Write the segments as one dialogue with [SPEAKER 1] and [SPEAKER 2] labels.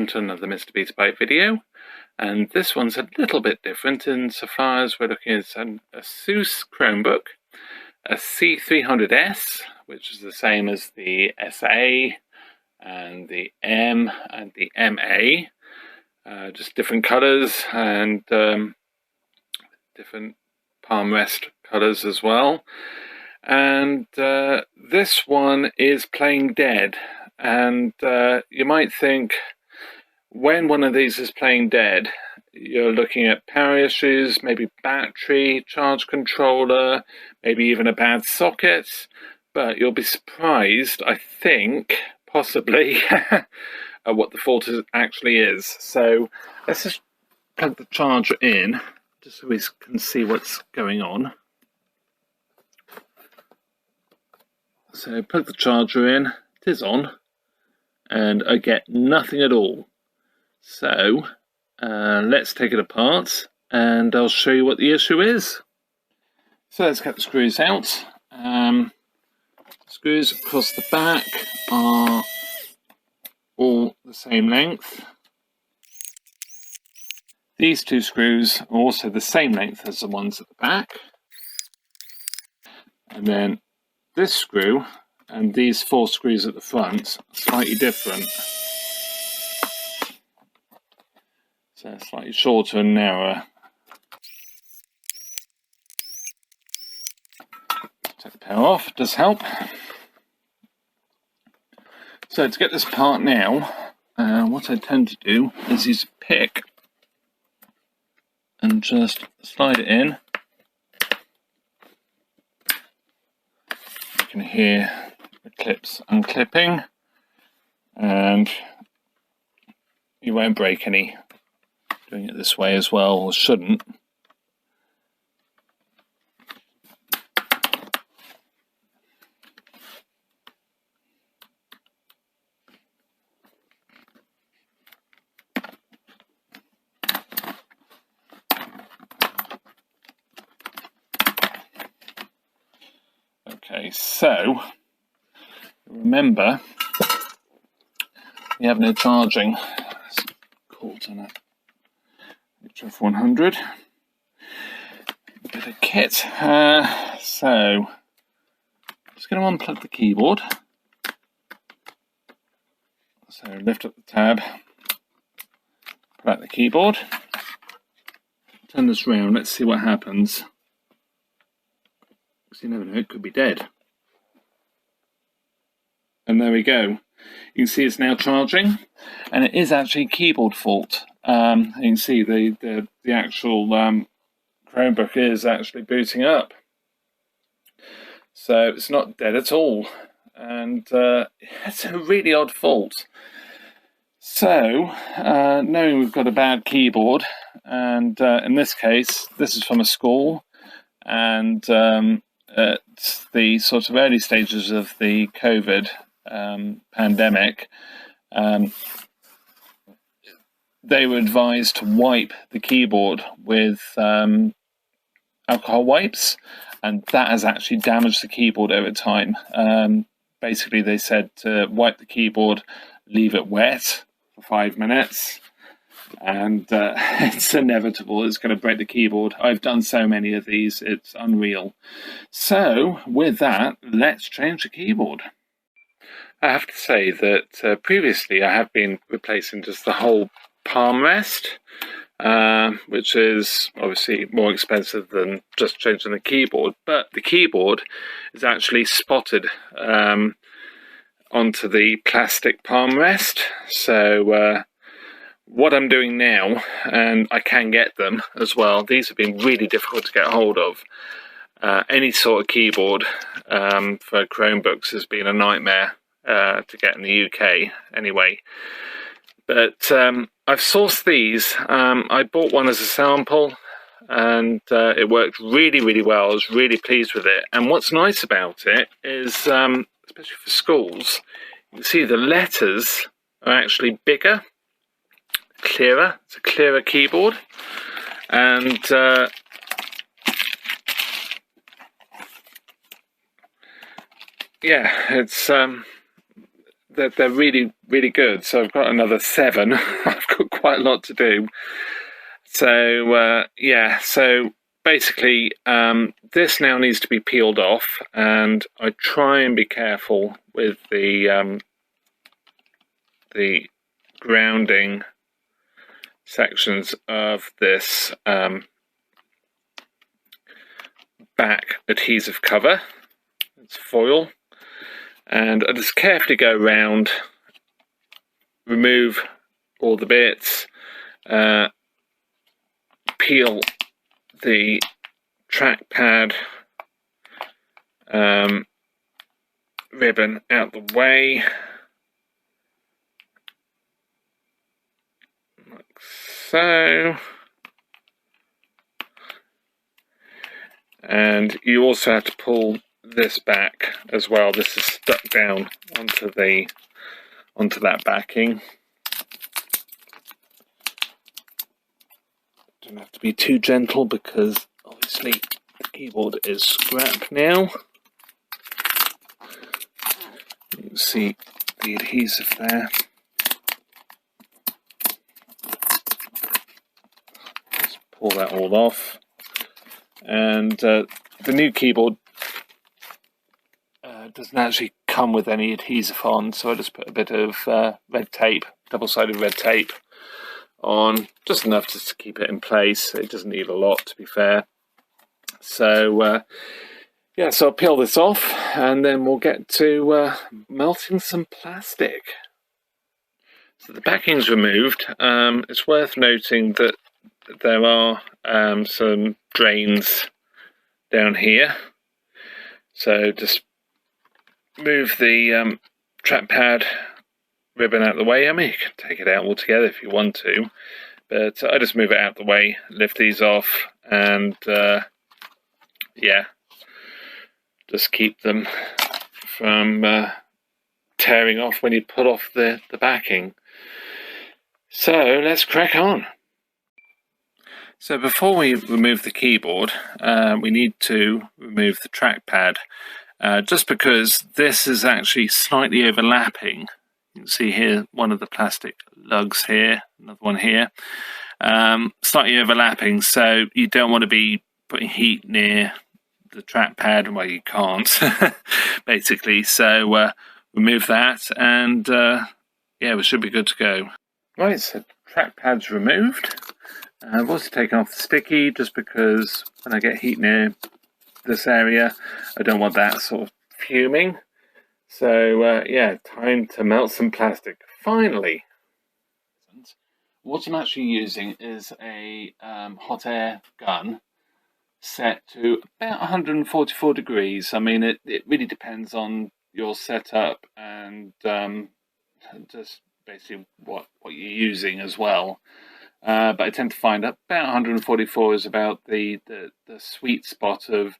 [SPEAKER 1] to another Mr. Betabyte video, and this one's a little bit different insofar as we're looking at an Asus Chromebook, a C300S, which is the same as the SA and the M and the MA, just different colours and different palm rest colours as well. And this one is playing dead. And you might think, when one of these is playing dead, you're looking at power issues, maybe battery, charge controller, maybe even a bad socket. But you'll be surprised, I think, possibly, at what the fault actually is. So let's just plug the charger in, just so we can see what's going on. So plug the charger in, it is on, and I get nothing at all. So let's take it apart and I'll show you what the issue is. So let's get the screws out. Screws across the back are all the same length. These two screws are also the same length as the ones at the back. And then this screw and these four screws at the front are slightly different. So slightly shorter and narrower. Take the power off, does help. So to get this apart now, what I tend to do is use a pick and just slide it in. You can hear the clips unclipping, and you won't break any doing it this way as well, or shouldn't. Okay, so remember, we have no charging. It's caught on a HF100 bit of kit. So I'm just going to unplug the keyboard. So lift up the tab, pull out the keyboard, turn this round, let's see what happens. Because you never know, it could be dead. And there we go. You can see it's now charging, and it is actually a keyboard fault. You can see the actual Chromebook is actually booting up. So it's not dead at all, and it's a really odd fault. So, knowing we've got a bad keyboard, and in this case, this is from a school, and at the sort of early stages of the COVID pandemic, they were advised to wipe the keyboard with alcohol wipes, and that has actually damaged the keyboard over time. Basically, they said to wipe the keyboard, leave it wet for 5 minutes, and it's inevitable, it's going to break the keyboard. I've done so many of these, it's unreal. So with that, let's change the keyboard. I have to say that previously I have been replacing just the whole palm rest, which is obviously more expensive than just changing the keyboard, but the keyboard is actually spotted onto the plastic palm rest. So what I'm doing now, and I can get them as well, these have been really difficult to get hold of. Any sort of keyboard for Chromebooks has been a nightmare to get in the UK anyway. But I've sourced these. I bought one as a sample, and it worked really, really well. I was really pleased with it. And what's nice about it is, especially for schools, you can see the letters are actually bigger, clearer. It's a clearer keyboard, and yeah, it's they're really, really good. So I've got another 7. I've got quite a lot to do. So yeah, so basically this now needs to be peeled off, and I try and be careful with the grounding sections of this back adhesive cover. It's foil, and I just carefully go around, remove all the bits, peel the trackpad ribbon out the way, like so. And you also have to pull this back as well. This is stuck down onto that backing. Don't have to be too gentle because obviously the keyboard is scrap now. You can see the adhesive there. Let's pull that all off. And the new keyboard doesn't actually come with any adhesive on, so I just put a bit of red tape, double-sided red tape on, just enough just to keep it in place. It doesn't need a lot, to be fair. So yeah, so I'll peel this off and then we'll get to melting some plastic. So the backing's removed. It's worth noting that there are some drains down here, so just move the trackpad ribbon out of the way. I mean, you can take it out altogether if you want to, but I just move it out of the way, lift these off, and yeah, just keep them from tearing off when you pull off the backing. So let's crack on. So before we remove the keyboard, we need to remove the trackpad, just because this is actually slightly overlapping. You can see here one of the plastic lugs here, another one here, slightly overlapping, so you don't want to be putting heat near the trackpad. Well, you can't, basically, so remove that, and yeah, we should be good to go. Right, so trackpad's removed. I've also taken off the sticky, just because when I get heat near this area, I don't want that sort of fuming. So yeah, time to melt some plastic, finally. What I'm actually using is a hot air gun set to about 144 degrees. I mean, it really depends on your setup and just basically what you're using as well. But I tend to find that about 144 is about the sweet spot of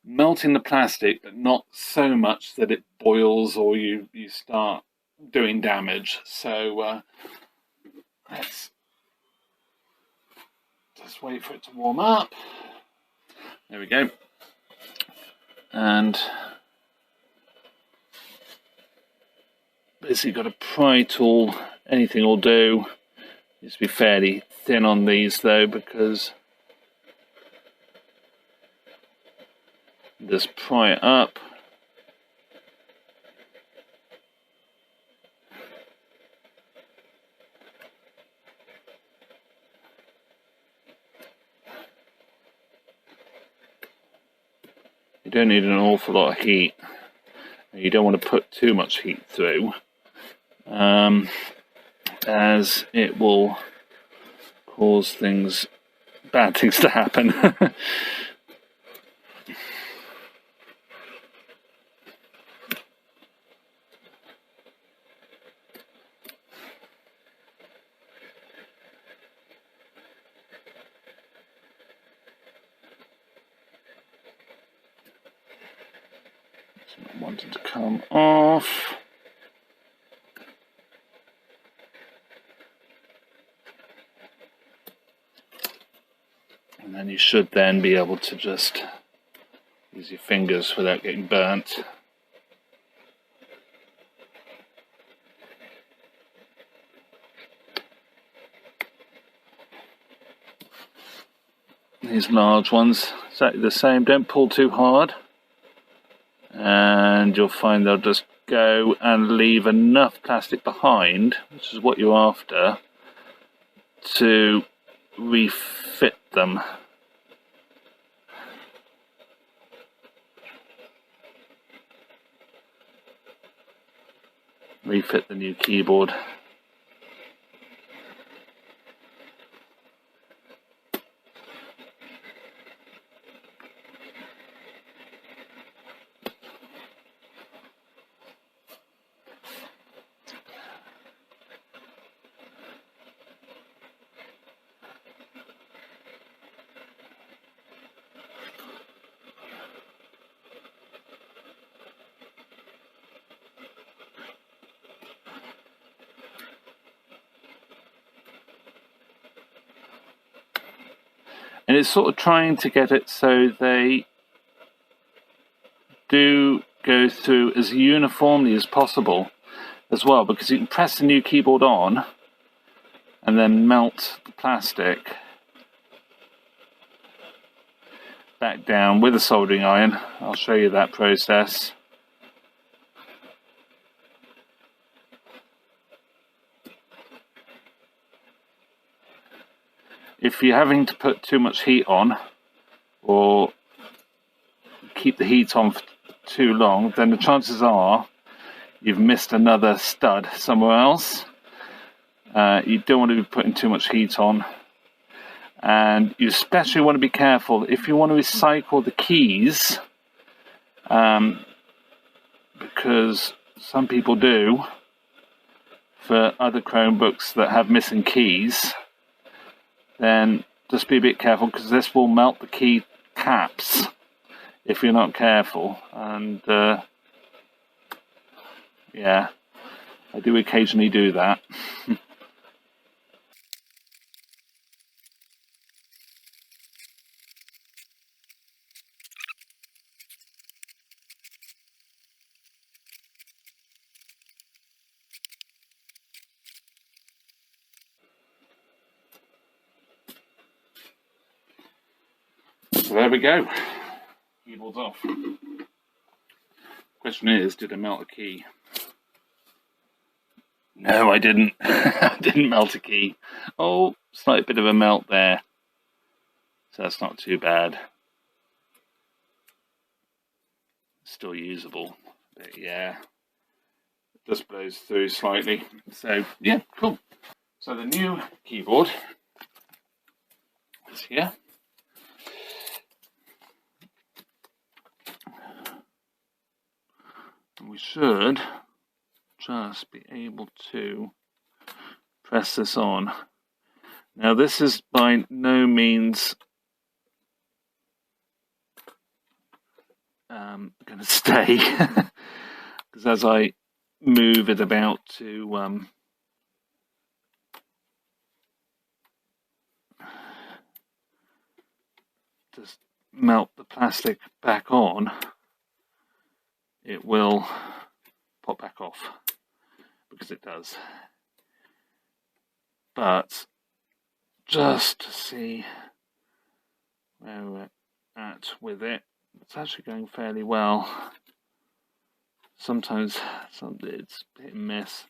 [SPEAKER 1] melting the plastic, but not so much that it boils or you start doing damage. So let's just wait for it to warm up. There we go. And basically got a pry tool, anything will do. Needs to be fairly thin on these though, because just pry it up. You don't need an awful lot of heat. You don't want to put too much heat through, as it will cause bad things to happen. It's not wanting to come off. And then you should then be able to just use your fingers without getting burnt. these large ones, exactly the same. Don't pull too hard, and you'll find they'll just go and leave enough plastic behind, which is what you're after, to refit them. Refit the new keyboard. And it's sort of trying to get it so they do go through as uniformly as possible as well, because you can press the new keyboard on and then melt the plastic back down with a soldering iron. I'll show you that process. If you're having to put too much heat on or keep the heat on for too long, then the chances are you've missed another stud somewhere else. You don't want to be putting too much heat on, and you especially want to be careful if you want to recycle the keys, because some people do for other Chromebooks that have missing keys. Then just be a bit careful, because this will melt the key caps if you're not careful. And yeah, I do occasionally do that. So there we go. Keyboard's off. Question is, did I melt a key? No, I didn't. I didn't melt a key. Oh, slight bit of a melt there. So that's not too bad. Still usable. But yeah, it just blows through slightly. So yeah, cool. So the new keyboard is here. We should just be able to press this on. Now this is by no means going to stay, because as I move it about to just melt the plastic back on, it will pop back off, because it does. But just to see where we're at with it, it's actually going fairly well. Sometimes it's hit and miss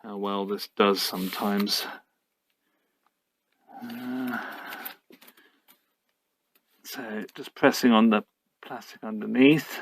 [SPEAKER 1] how well this does sometimes. So just pressing on the plastic underneath.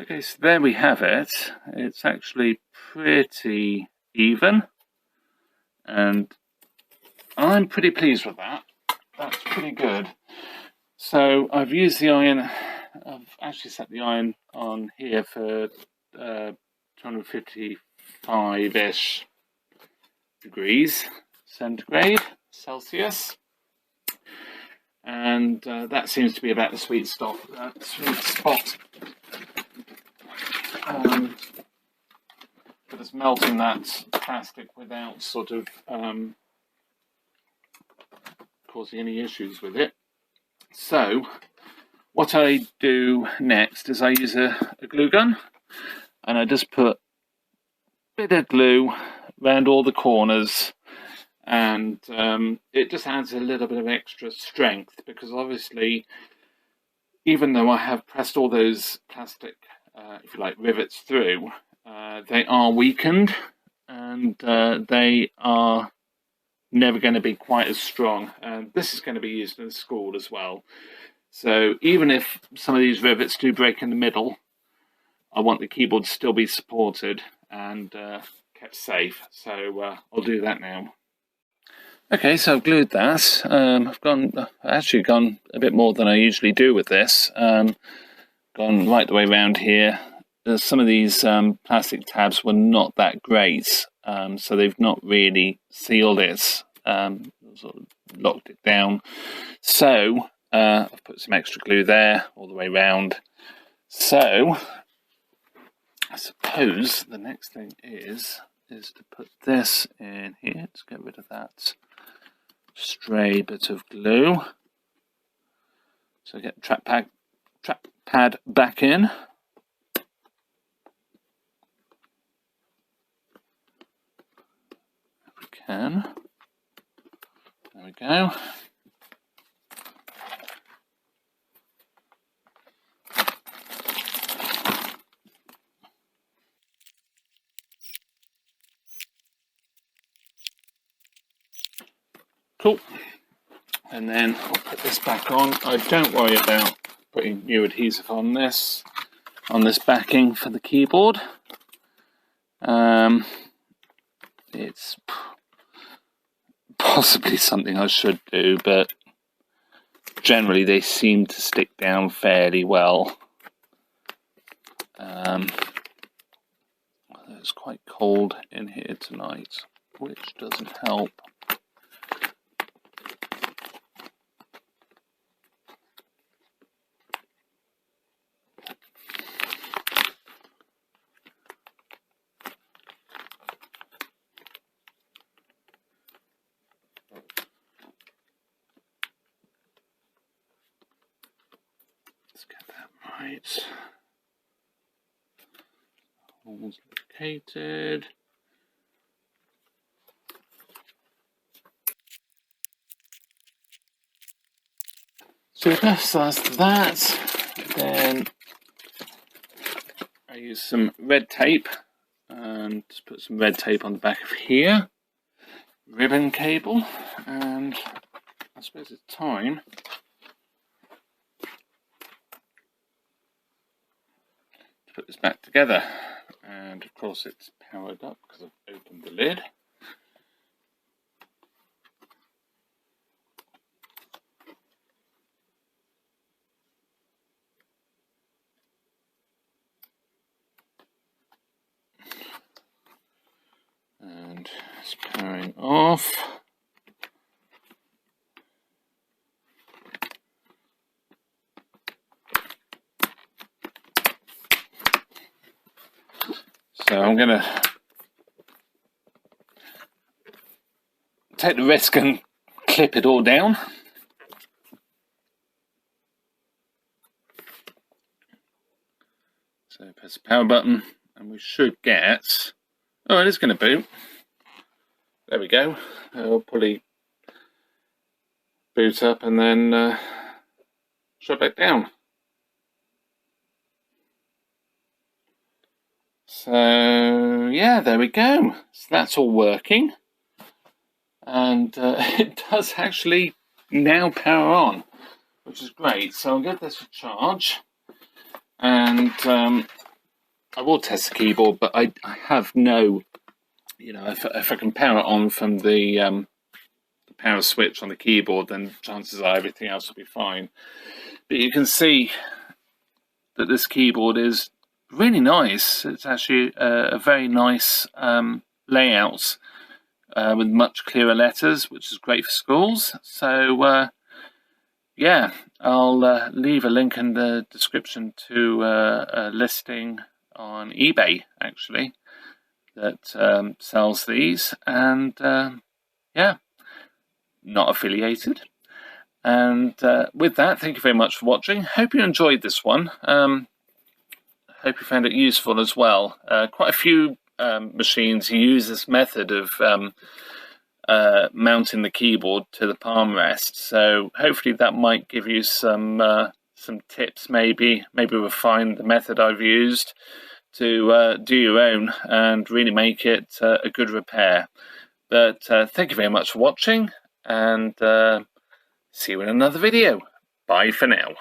[SPEAKER 1] Okay, so there we have it. It's actually pretty even, and I'm pretty pleased with that. That's pretty good. So I've used the iron, I've actually set the iron on here for 255-ish degrees centigrade, Celsius. And that seems to be about the sweet spot. But it's melting that plastic without sort of causing any issues with it. So what I do next is I use a glue gun, and I just put a bit of glue around all the corners, and it just adds a little bit of extra strength, because obviously, even though I have pressed all those plastic, if you like, rivets through, they are weakened, and they are never going to be quite as strong. And this is going to be used in school as well. So even if some of these rivets do break in the middle, I want the keyboard to still be supported and kept safe. So I'll do that now. Okay, so I've glued that. I've actually gone a bit more than I usually do with this. Gone right the way around here. Some of these plastic tabs were not that great, so they've not really sealed it, sort of locked it down. So I've put some extra glue there all the way around. So I suppose the next thing is to put this in here to get rid of that stray bit of glue. So get the trackpad back in. If we can. There we go. Cool. And then I'll put this back on. I don't worry about putting new adhesive on this backing for the keyboard. It's possibly something I should do, but generally they seem to stick down fairly well. It's quite cold in here tonight, which doesn't help. Let's get that right. Holes located. Super, so that's that. Then I use some red tape, and just put some red tape on the back of here. Ribbon cable, and I suppose it's time to put this back together. And of course it's powered up because I've opened the lid. And it's powering off. So I'm going to take the risk and clip it all down. So press the power button and we should get... Oh, it is going to boot. There we go. It'll probably boot up and then shut back down. So yeah, there we go. So that's all working, and it does actually now power on, which is great. So I'll give this a charge, and I will test the keyboard, but I have no, if I compare it on from the power switch on the keyboard, then chances are everything else will be fine. But you can see that this keyboard is really nice. It's actually a very nice layout with much clearer letters, which is great for schools. So yeah, I'll leave a link in the description to a listing on eBay, actually, that sells these. And yeah, not affiliated. And with that, thank you very much for watching. Hope you enjoyed this one. Hope you found it useful as well. Quite a few machines use this method of mounting the keyboard to the palm rest. So hopefully that might give you some tips, maybe refine the method I've used to do your own and really make it a good repair. But thank you very much for watching, and see you in another video. Bye for now.